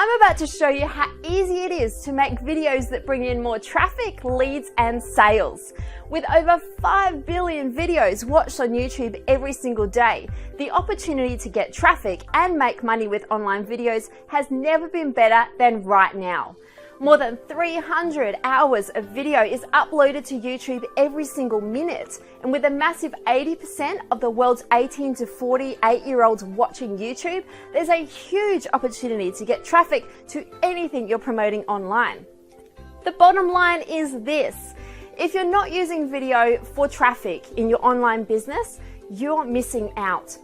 I'm about to show you how easy it is to make videos that bring in more traffic, leads, and sales. With over 5 billion videos watched on YouTube every single day, the opportunity to get traffic and make money with online videos has never been better than right now. More than 300 hours of video is uploaded to YouTube every single minute, and with a massive 80% of the world's 18 to 48-year-olds watching YouTube, there's a huge opportunity to get traffic to anything you're promoting online. The bottom line is this: if you're not using video for traffic in your online business, you're missing out.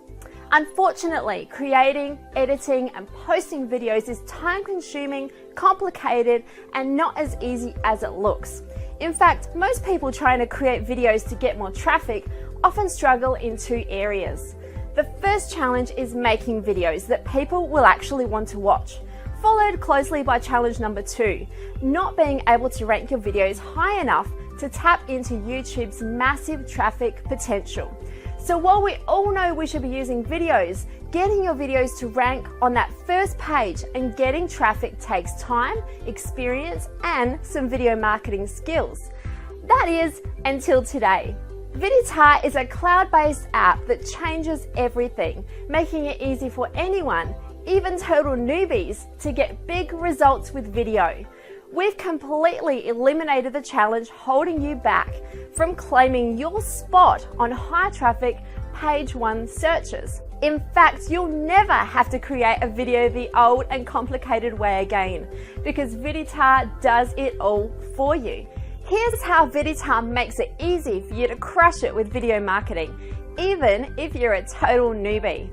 Unfortunately, creating, editing, and posting videos is time-consuming, complicated, and not as easy as it looks. In fact, most people trying to create videos to get more traffic often struggle in two areas. The first challenge is making videos that people will actually want to watch, followed closely by challenge number 2, not being able to rank your videos high enough to tap into YouTube's massive traffic potential. So while we all know we should be using videos, getting your videos to rank on that first page and getting traffic takes time, experience, and some video marketing skills. That is, until today. Videtar is a cloud-based app that changes everything, making it easy for anyone, even total newbies, to get big results with video. We've completely eliminated the challenge holding you back from claiming your spot on high traffic page 1 searches. In fact, you'll never have to create a video the old and complicated way again, because Videtar does it all for you. Here's how Videtar makes it easy for you to crush it with video marketing, even if you're a total newbie.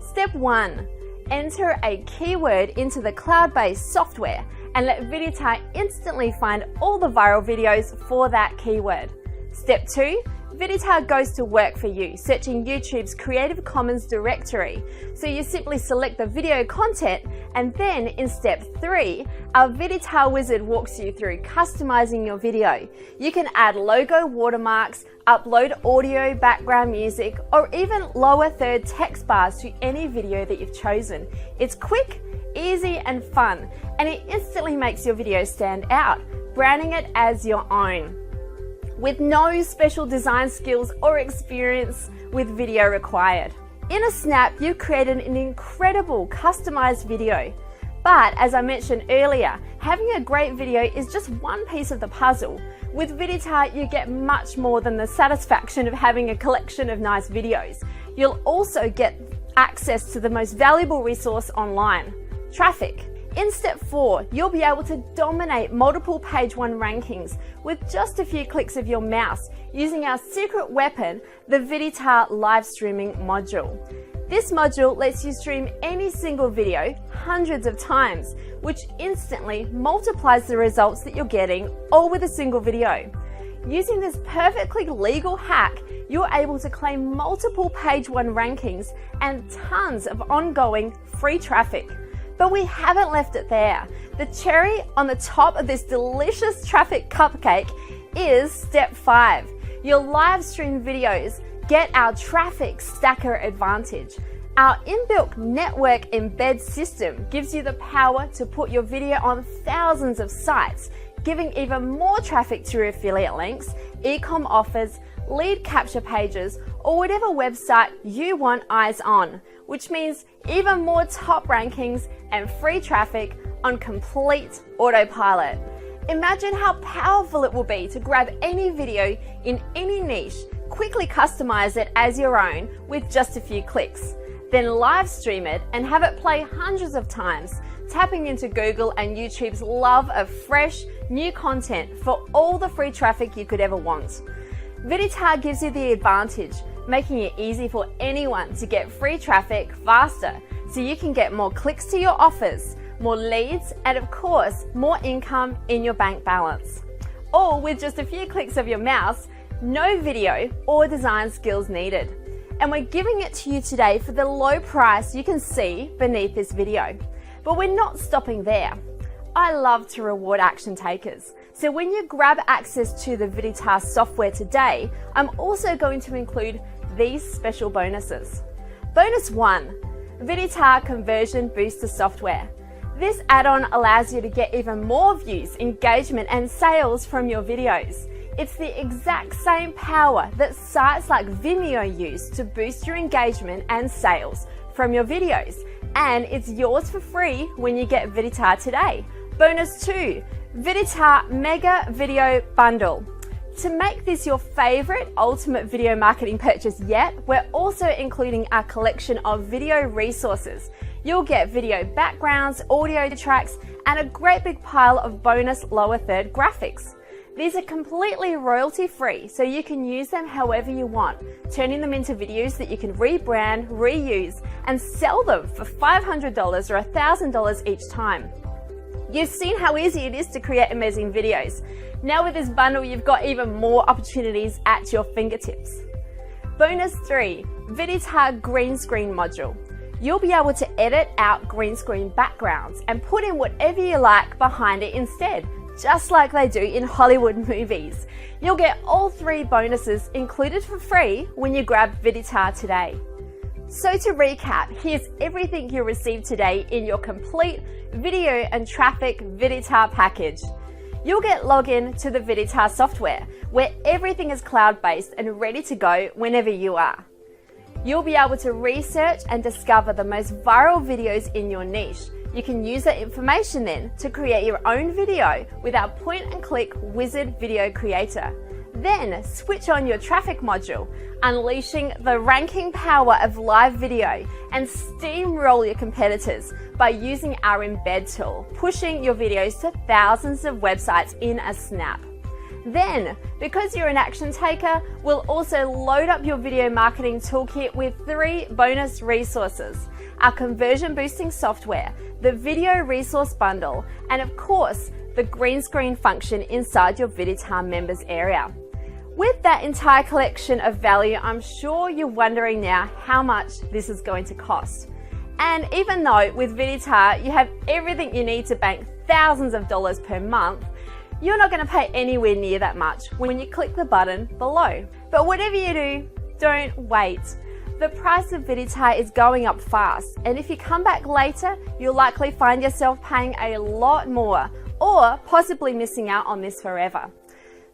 Step 1. Enter a keyword into the cloud-based software and let Videtar instantly find all the viral videos for that keyword. Step 2. Videtar goes to work for you, searching YouTube's Creative Commons directory. So you simply select the video content, and then in step 3, our Videtar wizard walks you through customizing your video. You can add logo watermarks, upload audio, background music, or even lower third text bars to any video that you've chosen. It's quick, easy, and fun, and it instantly makes your video stand out, branding it as your own. With no special design skills or experience with video required. In a snap, you've created an incredible customized video. But as I mentioned earlier, having a great video is just one piece of the puzzle. With Videtar, you get much more than the satisfaction of having a collection of nice videos. You'll also get access to the most valuable resource online: traffic. In step 4, you'll be able to dominate multiple page 1 rankings with just a few clicks of your mouse using our secret weapon, the Videtar Live Streaming Module. This module lets you stream any single video hundreds of times, which instantly multiplies the results that you're getting, all with a single video. Using this perfectly legal hack, you're able to claim multiple page 1 rankings and tons of ongoing free traffic. But we haven't left it there. The cherry on the top of this delicious traffic cupcake is step 5. Your live stream videos get our traffic stacker advantage. Our inbuilt network embed system gives you the power to put your video on thousands of sites, giving even more traffic to your affiliate links, e-com offers, lead capture pages, or whatever website you want eyes on, which means even more top rankings and free traffic on complete autopilot. Imagine how powerful it will be to grab any video in any niche, quickly customize it as your own with just a few clicks, then live stream it and have it play hundreds of times, tapping into Google and YouTube's love of fresh, new content for all the free traffic you could ever want. Videtar gives you the advantage, making it easy for anyone to get free traffic faster, so you can get more clicks to your offers, more leads, and of course, more income in your bank balance. All with just a few clicks of your mouse, no video or design skills needed. And we're giving it to you today for the low price you can see beneath this video. But we're not stopping there. I love to reward action takers. So when you grab access to the Videtar software today, I'm also going to include these special bonuses. Bonus 1, Videtar Conversion Booster Software. This add-on allows you to get even more views, engagement, and sales from your videos. It's the exact same power that sites like Vimeo use to boost your engagement and sales from your videos. And it's yours for free when you get Videtar today. Bonus 2, Videtar Mega Video Bundle. To make this your favorite ultimate video marketing purchase yet, we're also including our collection of video resources. You'll get video backgrounds, audio tracks, and a great big pile of bonus lower third graphics. These are completely royalty free, so you can use them however you want, turning them into videos that you can rebrand, reuse, and sell them for $500 or $1,000 each time. You've seen how easy it is to create amazing videos. Now with this bundle, you've got even more opportunities at your fingertips. Bonus 3, Videtar Green Screen Module. You'll be able to edit out green screen backgrounds and put in whatever you like behind it instead, just like they do in Hollywood movies. You'll get all 3 bonuses included for free when you grab Videtar today. So to recap, here's everything you'll receive today in your complete video and traffic Videtar package. You'll get login to the Videtar software, where everything is cloud-based and ready to go whenever you are. You'll be able to research and discover the most viral videos in your niche. You can use that information then to create your own video with our point-and-click wizard video creator. Then switch on your traffic module, unleashing the ranking power of live video and steamroll your competitors by using our embed tool, pushing your videos to thousands of websites in a snap. Then, because you're an action taker, we'll also load up your video marketing toolkit with 3 bonus resources: our conversion boosting software, the video resource bundle, and of course, the green screen function inside your Videtar members area. With that entire collection of value, I'm sure you're wondering now how much this is going to cost. And even though with Videtar you have everything you need to bank thousands of dollars per month, you're not going to pay anywhere near that much when you click the button below. But whatever you do, don't wait. The price of Videtar is going up fast, and if you come back later, you'll likely find yourself paying a lot more or possibly missing out on this forever.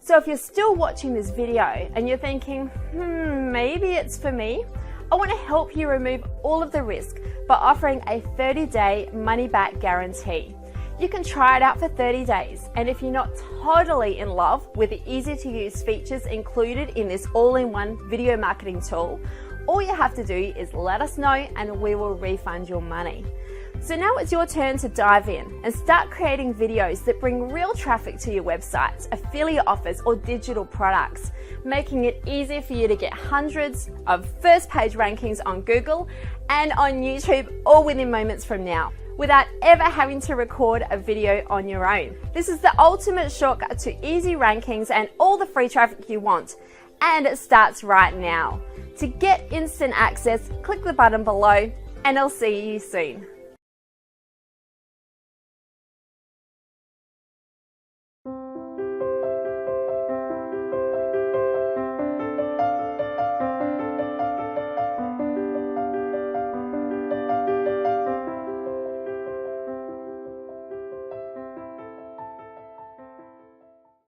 So if you're still watching this video and you're thinking, maybe it's for me, I want to help you remove all of the risk by offering a 30-day money-back guarantee. You can try it out for 30 days, and if you're not totally in love with the easy-to-use features included in this all-in-one video marketing tool, all you have to do is let us know and we will refund your money. So now it's your turn to dive in and start creating videos that bring real traffic to your websites, affiliate offers, or digital products, making it easier for you to get hundreds of first page rankings on Google and on YouTube all within moments from now, without ever having to record a video on your own. This is the ultimate shortcut to easy rankings and all the free traffic you want, and it starts right now. To get instant access, click the button below and I'll see you soon.